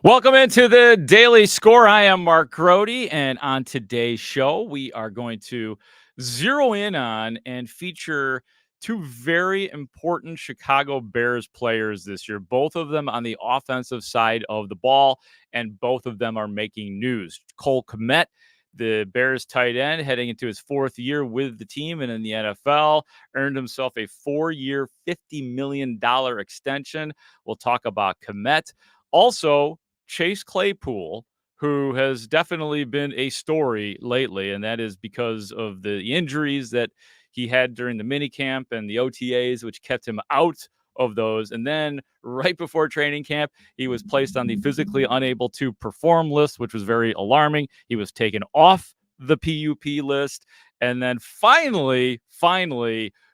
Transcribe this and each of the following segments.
Welcome into the Daily Score. I am Mark Grote, and on today's show, we are going to zero in on and feature two very important Chicago Bears players this year, both of them on the offensive side of the ball, and both of them are making news. Cole Kmet, the Bears tight end, heading into his fourth year with the team and in the NFL, earned himself a 4-year, $50 million extension. We'll talk about Kmet. Also, Chase Claypool, who has definitely been a story lately, and that is because of the injuries that he had during the minicamp and the OTAs, which kept him out of those. And then right before training camp, he was placed on the physically unable to perform list, which was very alarming. He was taken off the PUP list. And then finally,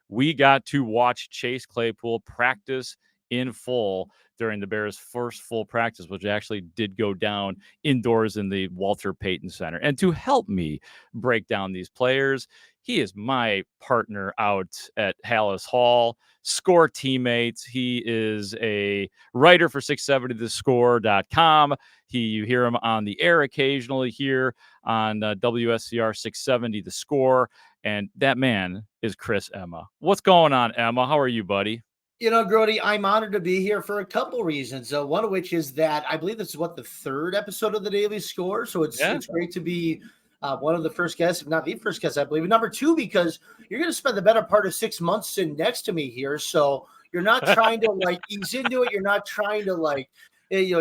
we got to watch Chase Claypool practice in full during the Bears' first full practice, which actually did go down indoors in the Walter Payton Center. And to help me break down these players, he is my partner out at Haugh, Score teammates. He is a writer for 670thescore.com. You hear him on the air occasionally here on WSCR 670 The Score. And that man is Chris Emma. What's going on, Emma? How are you, buddy? Grote, I'm honored to be here for a couple reasons. One of which is that I believe this is the third episode of the Daily Score. So it's great to be one of the first guests, if not the first guest, I believe. And number two, because you're going to spend the better part of 6 months sitting next to me here. So you're not trying to ease into it. You're not trying to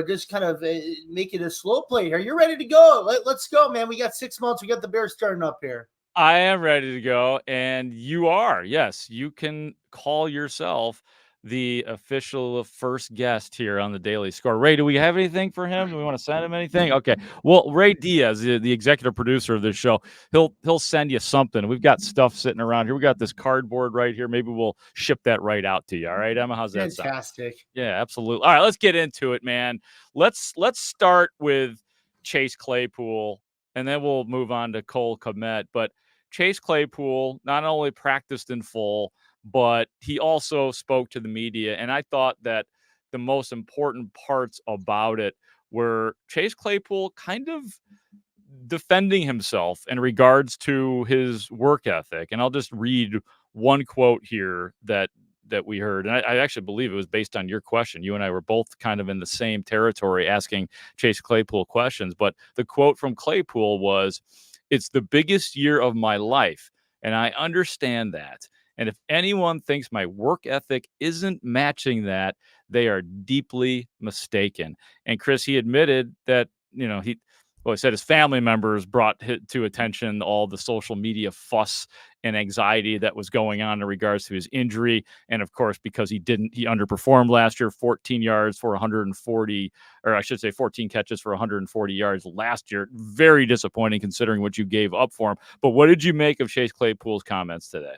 just kind of make it a slow play here. You're ready to go. Let's go, man. We got 6 months. We got the Bears starting up here. I am ready to go. And you are. Yes, you can call yourself the official first guest here on the Daily Score. Ray, do we have anything for him? Do we want to send him anything? Okay. Well, Ray Diaz, the executive producer of this show, he'll send you something. We've got stuff sitting around here. We got this cardboard right here. Maybe we'll ship that right out to you. All right, Emma, how's that sound? Fantastic. Yeah, absolutely. All right, let's get into it, man. Let's start with Chase Claypool, and then we'll move on to Cole Kmet. But Chase Claypool not only practiced in full, but he also spoke to the media. And I thought that the most important parts about it were Chase Claypool kind of defending himself in regards to his work ethic. And I'll just read one quote here that we heard. And I actually believe it was based on your question. You and I were both kind of in the same territory asking Chase Claypool questions. But the quote from Claypool was, "It's the biggest year of my life, and I understand that. And if anyone thinks my work ethic isn't matching that, they are deeply mistaken." And Chris, he admitted that, he said his family members brought to attention all the social media fuss and anxiety that was going on in regards to his injury. And of course, because he underperformed last year, 14 yards for 140, or I should say 14 catches for 140 yards last year. Very disappointing considering what you gave up for him. But what did you make of Chase Claypool's comments today?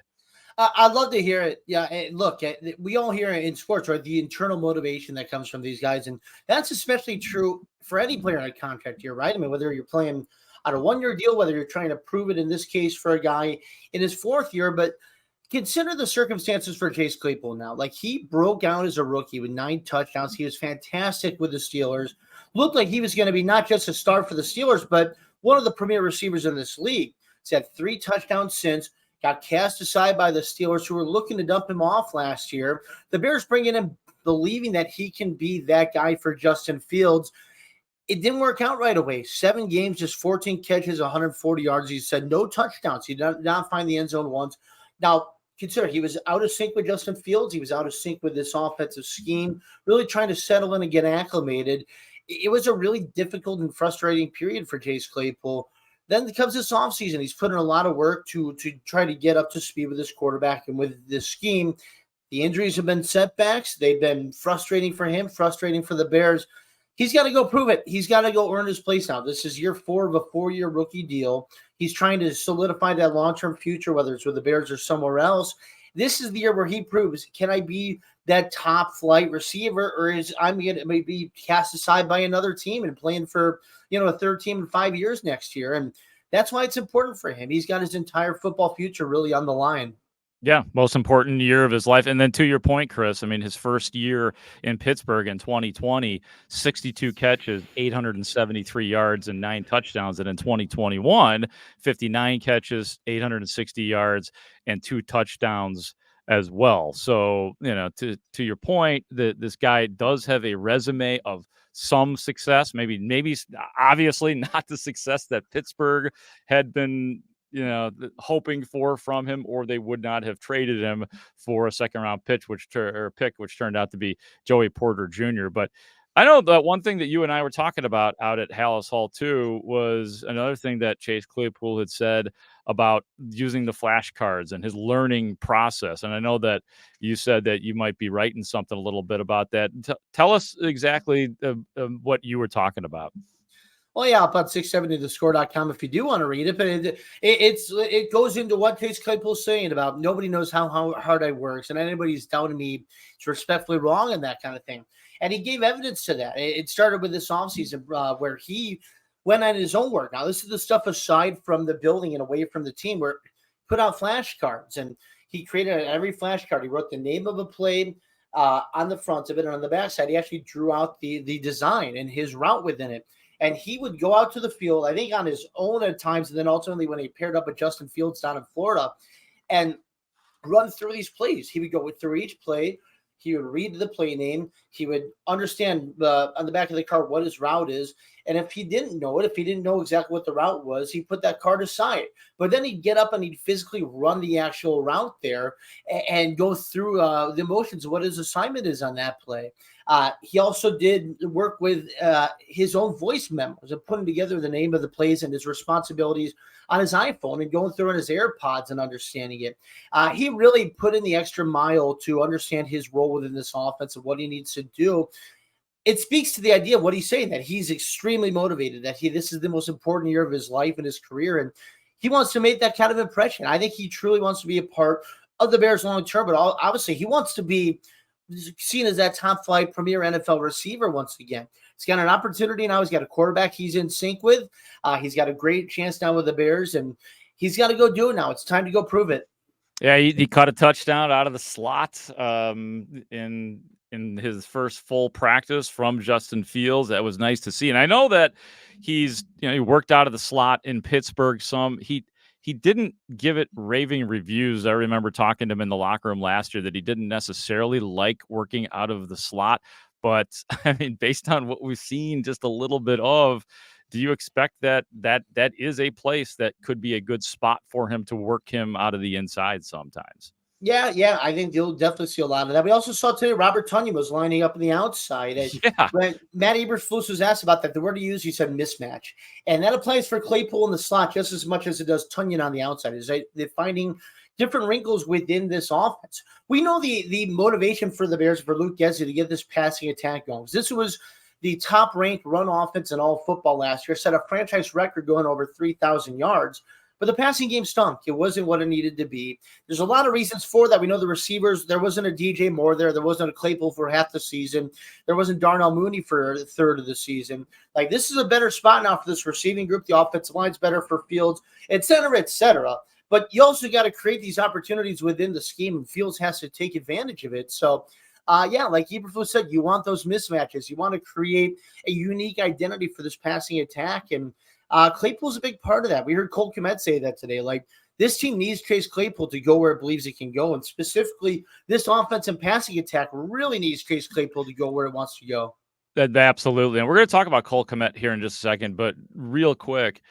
I'd love to hear it. Yeah, and look, we all hear in sports, right? The internal motivation that comes from these guys, and that's especially true for any player in a contract year, right? I mean, whether you're playing on a 1-year deal, whether you're trying to prove it in this case for a guy in his fourth year, but consider the circumstances for Chase Claypool now. He broke out as a rookie with 9 touchdowns. He was fantastic with the Steelers. Looked like he was going to be not just a star for the Steelers, but one of the premier receivers in this league. He's had 3 touchdowns since. Got cast aside by the Steelers, who were looking to dump him off last year. The Bears bringing him, believing that he can be that guy for Justin Fields. It didn't work out right away. 7 games, just 14 catches, 140 yards. He said no touchdowns. He did not find the end zone once. Now, consider he was out of sync with Justin Fields. He was out of sync with this offensive scheme, really trying to settle in and get acclimated. It was a really difficult and frustrating period for Chase Claypool. Then comes this offseason. He's put in a lot of work to try to get up to speed with this quarterback and with this scheme. The injuries have been setbacks. They've been frustrating for him, frustrating for the Bears. He's got to go prove it. He's got to go earn his place now. This is year 4 of a 4-year rookie deal. He's trying to solidify that long-term future, whether it's with the Bears or somewhere else. This is the year where he proves, can I be that top flight receiver, or is I'm going to be cast aside by another team and playing for, a third team in 5 years next year? And that's why it's important for him. He's got his entire football future really on the line. Yeah, most important year of his life. And then to your point, Chris, I mean, his first year in Pittsburgh in 2020, 62 catches, 873 yards, and 9 touchdowns. And in 2021, 59 catches, 860 yards, and 2 touchdowns as well. So, to your point, that this guy does have a resume of some success, maybe obviously not the success that Pittsburgh had been hoping for from him, or they would not have traded him for a second round pick, which turned out to be Joey Porter Jr. But I know that one thing that you and I were talking about out at Hallis Hall too was another thing that Chase Claypool had said about using the flashcards and his learning process. And I know that you said that you might be writing something a little bit about that. Tell us exactly what you were talking about. Well, yeah, about 670 thescore.com if you do want to read it. But it goes into what Chase Claypool's saying about nobody knows how hard I works, and anybody's doubting me is respectfully wrong and that kind of thing. And he gave evidence to that. It started with this offseason where he went on his own work. Now, this is the stuff aside from the building and away from the team, where he put out flashcards, and he created every flashcard. He wrote the name of a play on the front of it, and on the backside, he actually drew out the design and his route within it. And he would go out to the field, I think on his own at times, and then ultimately when he paired up with Justin Fields down in Florida, and run through these plays. He would go through each play. He would read the play name. He would understand on the back of the card what his route is. And if he didn't know it, if he didn't know exactly what the route was, he'd put that card aside. But then he'd get up and he'd physically run the actual route there and go through the motions of what his assignment is on that play. He also did work with his own voice memos of putting together the name of the plays and his responsibilities on his iPhone and going through on his AirPods and understanding it. He really put in the extra mile to understand his role within this offense and what he needs to do. It speaks to the idea of what he's saying, that he's extremely motivated, that this is the most important year of his life and his career, and he wants to make that kind of impression. I think he truly wants to be a part of the Bears long term, but obviously he wants to be seen as that top flight premier NFL receiver once again. He's got an opportunity now. He's got a quarterback he's in sync with. He's got a great chance now with the Bears, and he's got to go do it now. It's time to go prove it. Yeah, he caught a touchdown out of the slot in his first full practice from Justin Fields. That was nice to see. And I know that he worked out of the slot in Pittsburgh some. He didn't give it raving reviews. I remember talking to him in the locker room last year that he didn't necessarily like working out of the slot. But I mean, based on what we've seen just a little bit of, do you expect that is a place that could be a good spot for him to work him out of the inside sometimes? Yeah. I think you'll definitely see a lot of that. We also saw today Robert Tonyan was lining up on the outside. Yeah. When Matt Eberflus was asked about that, the word he used, he said mismatch. And that applies for Claypool in the slot just as much as it does Tonyan on the outside. They're finding different wrinkles within this offense. We know the motivation for the Bears, for Luke Getsy, to get this passing attack going. This was the top-ranked run offense in all football last year, set a franchise record going over 3,000 yards. But the passing game stunk. It wasn't what it needed to be. There's a lot of reasons for that. We know the receivers, there wasn't a DJ Moore there. There wasn't a Claypool for half the season. There wasn't Darnell Mooney for a third of the season. Like, this is a better spot now for this receiving group. The offensive line's better for Fields, et cetera, et cetera. But you also got to create these opportunities within the scheme, and Fields has to take advantage of it. So, like Eberflus said, you want those mismatches. You want to create a unique identity for this passing attack, and Claypool's a big part of that. We heard Cole Kmet say that today. Like, this team needs Chase Claypool to go where it believes it can go, and specifically, this offense and passing attack really needs Chase Claypool to go where it wants to go. Absolutely, and we're going to talk about Cole Kmet here in just a second. But real quick,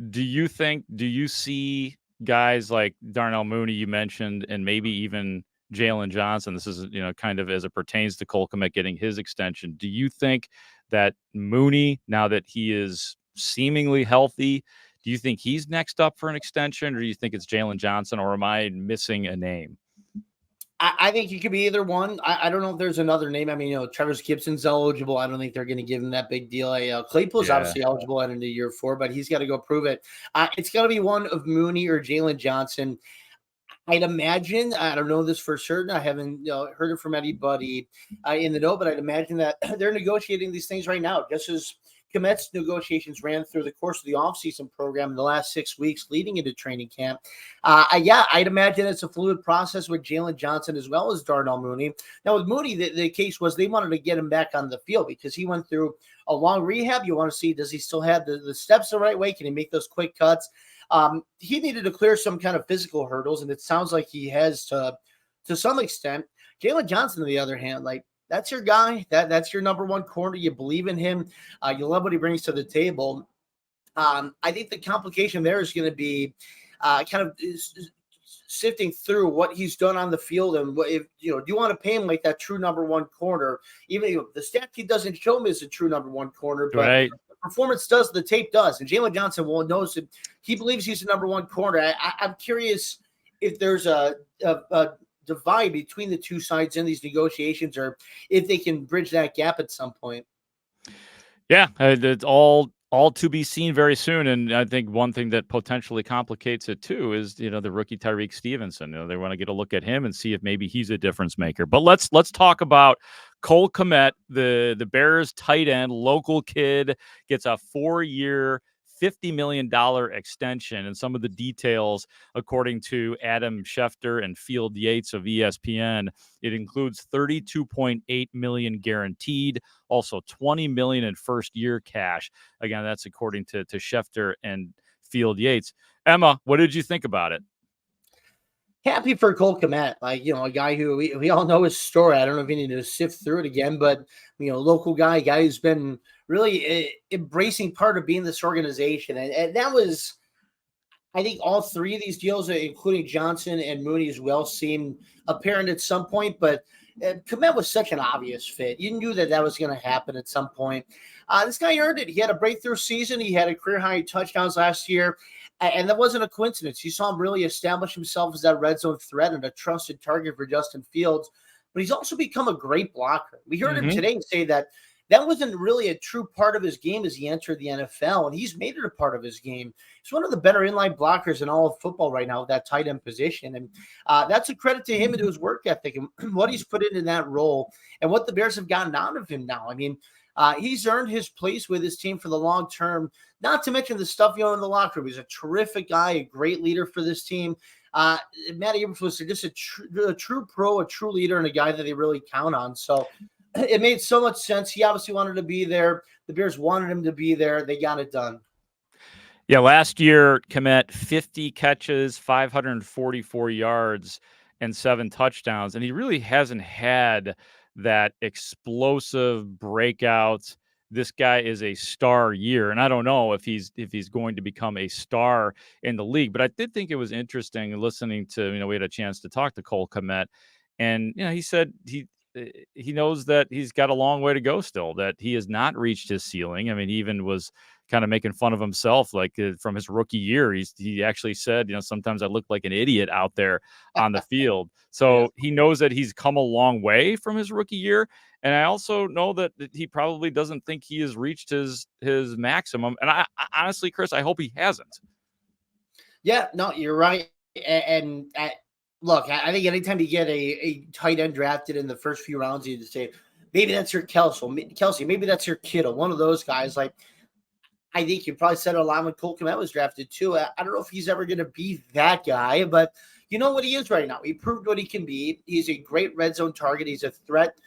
do you see guys like Darnell Mooney you mentioned, and maybe even Jalen Johnson? This is kind of as it pertains to Cole Kmet getting his extension. Do you think that Mooney, now that he is seemingly healthy, do you think he's next up for an extension, or do you think it's Jalen Johnson, or am I missing a name? I think he could be either one. I don't know if there's another name. I mean, Travis Gibson's eligible. I don't think they're going to give him that big deal. Claypool's obviously eligible at into year 4, but he's got to go prove it. It's got to be one of Mooney or Jalen Johnson. I'd imagine, I don't know this for certain. I haven't heard it from anybody in the know, but I'd imagine that they're negotiating these things right now, just as Kmet's negotiations ran through the course of the offseason program in the last 6 weeks leading into training camp. Yeah, I'd imagine it's a fluid process with Jalen Johnson as well as Darnell Mooney. Now, with Mooney, the case was they wanted to get him back on the field because he went through a long rehab. You want to see, does he still have the steps the right way? Can he make those quick cuts? He needed to clear some kind of physical hurdles, and it sounds like he has to some extent. Jalen Johnson, on the other hand, like, that's your guy. That's your number one corner. You believe in him. You love what he brings to the table. I think the complication there is going to be kind of sifting through what he's done on the field, and if do you want to pay him like that true number one corner? Even the stat sheet doesn't show him as a true number one corner, but right. the performance does, the tape does, and Jalen Johnson knows that he believes he's the number one corner. I'm curious if there's a divide between the two sides in these negotiations, or if they can bridge that gap at some point. Yeah, it's all to be seen very soon. And I think one thing that potentially complicates it too is the rookie Tyreek Stevenson. They want to get a look at him and see if maybe he's a difference maker. But let's talk about Cole Kmet, the Bears tight end, local kid, gets a 4-year $50 million extension, and some of the details, according to Adam Schefter and Field Yates of ESPN, it includes $32.8 million guaranteed, also $20 million in first-year cash. Again, that's according to Schefter and Field Yates. Emma, what did you think about it? Happy for Cole Kmet, a guy who we all know his story. I don't know if you need to sift through it again, but local guy who's been really embracing part of being this organization, and that was, I think, all three of these deals, including Johnson and Mooney as well, seemed apparent at some point. But Kmet was such an obvious fit. You knew that was going to happen at some point. This guy earned it. He had a breakthrough season. He had a career high touchdowns last year. And that wasn't a coincidence. You saw him really establish himself as that red zone threat and a trusted target for Justin Fields. But he's also become a great blocker. We heard him today say that wasn't really a true part of his game as he entered the NFL, and he's made it a part of his game. He's one of the better inline blockers in all of football right now, that tight end position. And that's a credit to him and to his work ethic and what he's put in that role and what the Bears have gotten out of him now. I mean, he's earned his place with his team for the long term, not to mention the stuff in the locker room. He's a terrific guy, a great leader for this team. Matty Abrams just a true pro, a true leader, and a guy that they really count on. So it made so much sense. He obviously wanted to be there. The Bears wanted him to be there. They got it done. Yeah, last year, Kmet, 50 catches, 544 yards, and 7 touchdowns. And he really hasn't had that explosive breakout. This guy is a star year, and I don't know if he's going to become a star in the league. But I did think it was interesting listening to, we had a chance to talk to Cole Kmet, and he said he knows that he's got a long way to go still, that he has not reached his ceiling. I mean, he even was kind of making fun of himself, like from his rookie year. He actually said, sometimes I look like an idiot out there on the field. So he knows that he's come a long way from his rookie year. And I also know that he probably doesn't think he has reached his maximum. And I honestly, Chris, I hope he hasn't. Yeah, no, you're right. And look, I think anytime you get a tight end drafted in the first few rounds, you just say, maybe that's your Kelsey, maybe that's your Kittle, one of those guys. Like, I think you probably said it a lot when Cole Kmet was drafted too. I don't know if he's ever going to be that guy, but you know what he is right now. He proved what he can be. He's a great red zone target. He's a threat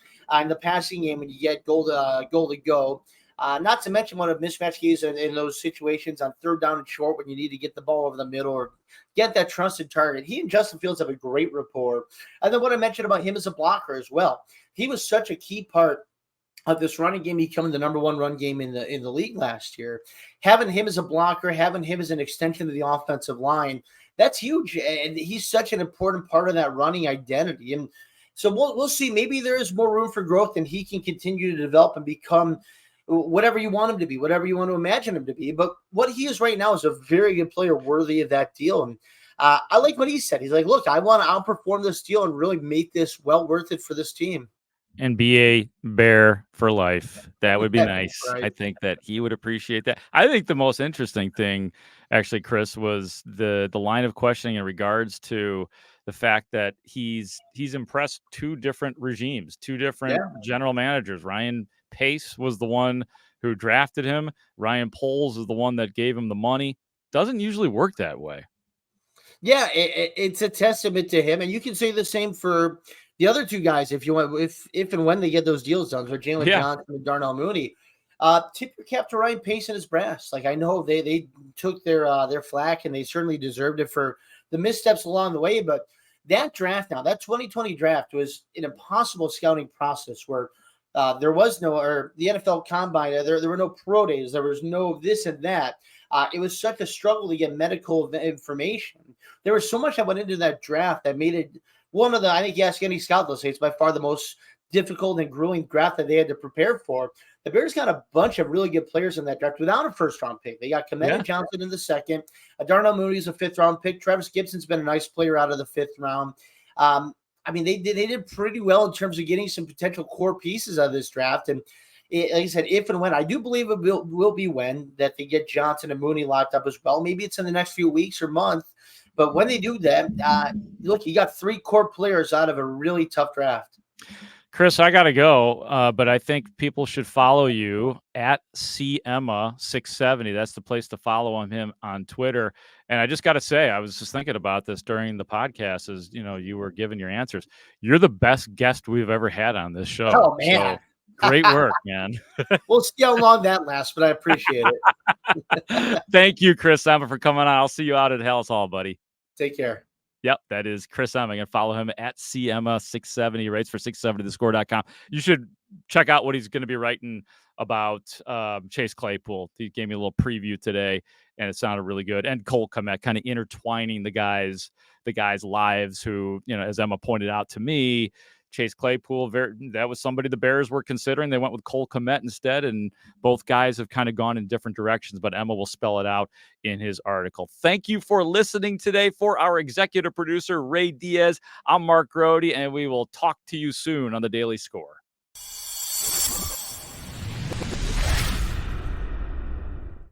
in the passing game when you get goal to go. Not to mention one of mismatch keys in those situations on third down and short when you need to get the ball over the middle or get that trusted target. He and Justin Fields have a great rapport. And then what I mentioned about him as a blocker as well. He was such a key part of this running game becoming the number one run game in the league last year. Having him as a blocker, having him as an extension of the offensive line, that's huge. And he's such an important part of that running identity. And so we'll see. Maybe there is more room for growth and he can continue to develop and become whatever you want him to be, whatever you want to imagine him to be. But what he is right now is a very good player worthy of that deal. And I like what he said. He's like, look, I want to outperform this deal and really make this well worth it for this team. And be a Bear for life. That would be nice. Right. I think that he would appreciate that. I think the most interesting thing, actually, Chris, was the line of questioning in regards to the fact that he's impressed two different regimes, two different general managers. Ryan Pace was the one who drafted him. Ryan Poles is the one that gave him the money. Doesn't usually work that way. Yeah, it's a testament to him, and you can say the same for the other two guys if you want. If and when they get those deals done, for Jalen Johnson and Darnell Mooney, tip your cap to Ryan Pace and his brass. Like, I know they took their flack, and they certainly deserved it for the missteps along the way. But that draft, now that 2020 draft, was an impossible scouting process where there was no, or the NFL Combine, there were no pro days, there was no this and that. It was such a struggle to get medical information. There was so much that went into that draft that made it one of the, I think you ask any scout, they'll say it's by far the most difficult and grueling draft that they had to prepare for. The Bears got a bunch of really good players in that draft without a first-round pick. They got Kmet and Johnson in the second. Darnell Mooney is a fifth-round pick. Travis Gibson's been a nice player out of the fifth round. I mean, they did pretty well in terms of getting some potential core pieces out of this draft. And like I said, if and when, I do believe it will be when that they get Johnson and Mooney locked up as well. Maybe it's in the next few weeks or month. But when they do that, look, you got 3 core players out of a really tough draft. Chris, I got to go, but I think people should follow you at CMA670. That's the place to follow him on Twitter. And I just got to say, I was just thinking about this during the podcast as, you were giving your answers. You're the best guest we've ever had on this show. Oh, man. So, great work, man. We'll see how long that lasts, but I appreciate it. Thank you, Chris Emma, for coming on. I'll see you out at Hell's Hall, buddy. Take care. Yep, that is Chris Emma. And follow him at CMA670. He writes for 670thescore.com. You should check out what he's going to be writing about Chase Claypool. He gave me a little preview today, and it sounded really good. And ColeKmet, kind of intertwining the guys' lives who, as Emma pointed out to me, Chase Claypool, that was somebody the Bears were considering. They went with Cole Kmet instead, and both guys have kind of gone in different directions, but Emma will spell it out in his article. Thank you for listening today. For our executive producer, Ray Diaz, I'm Mark Grote, and we will talk to you soon on the Daily Score.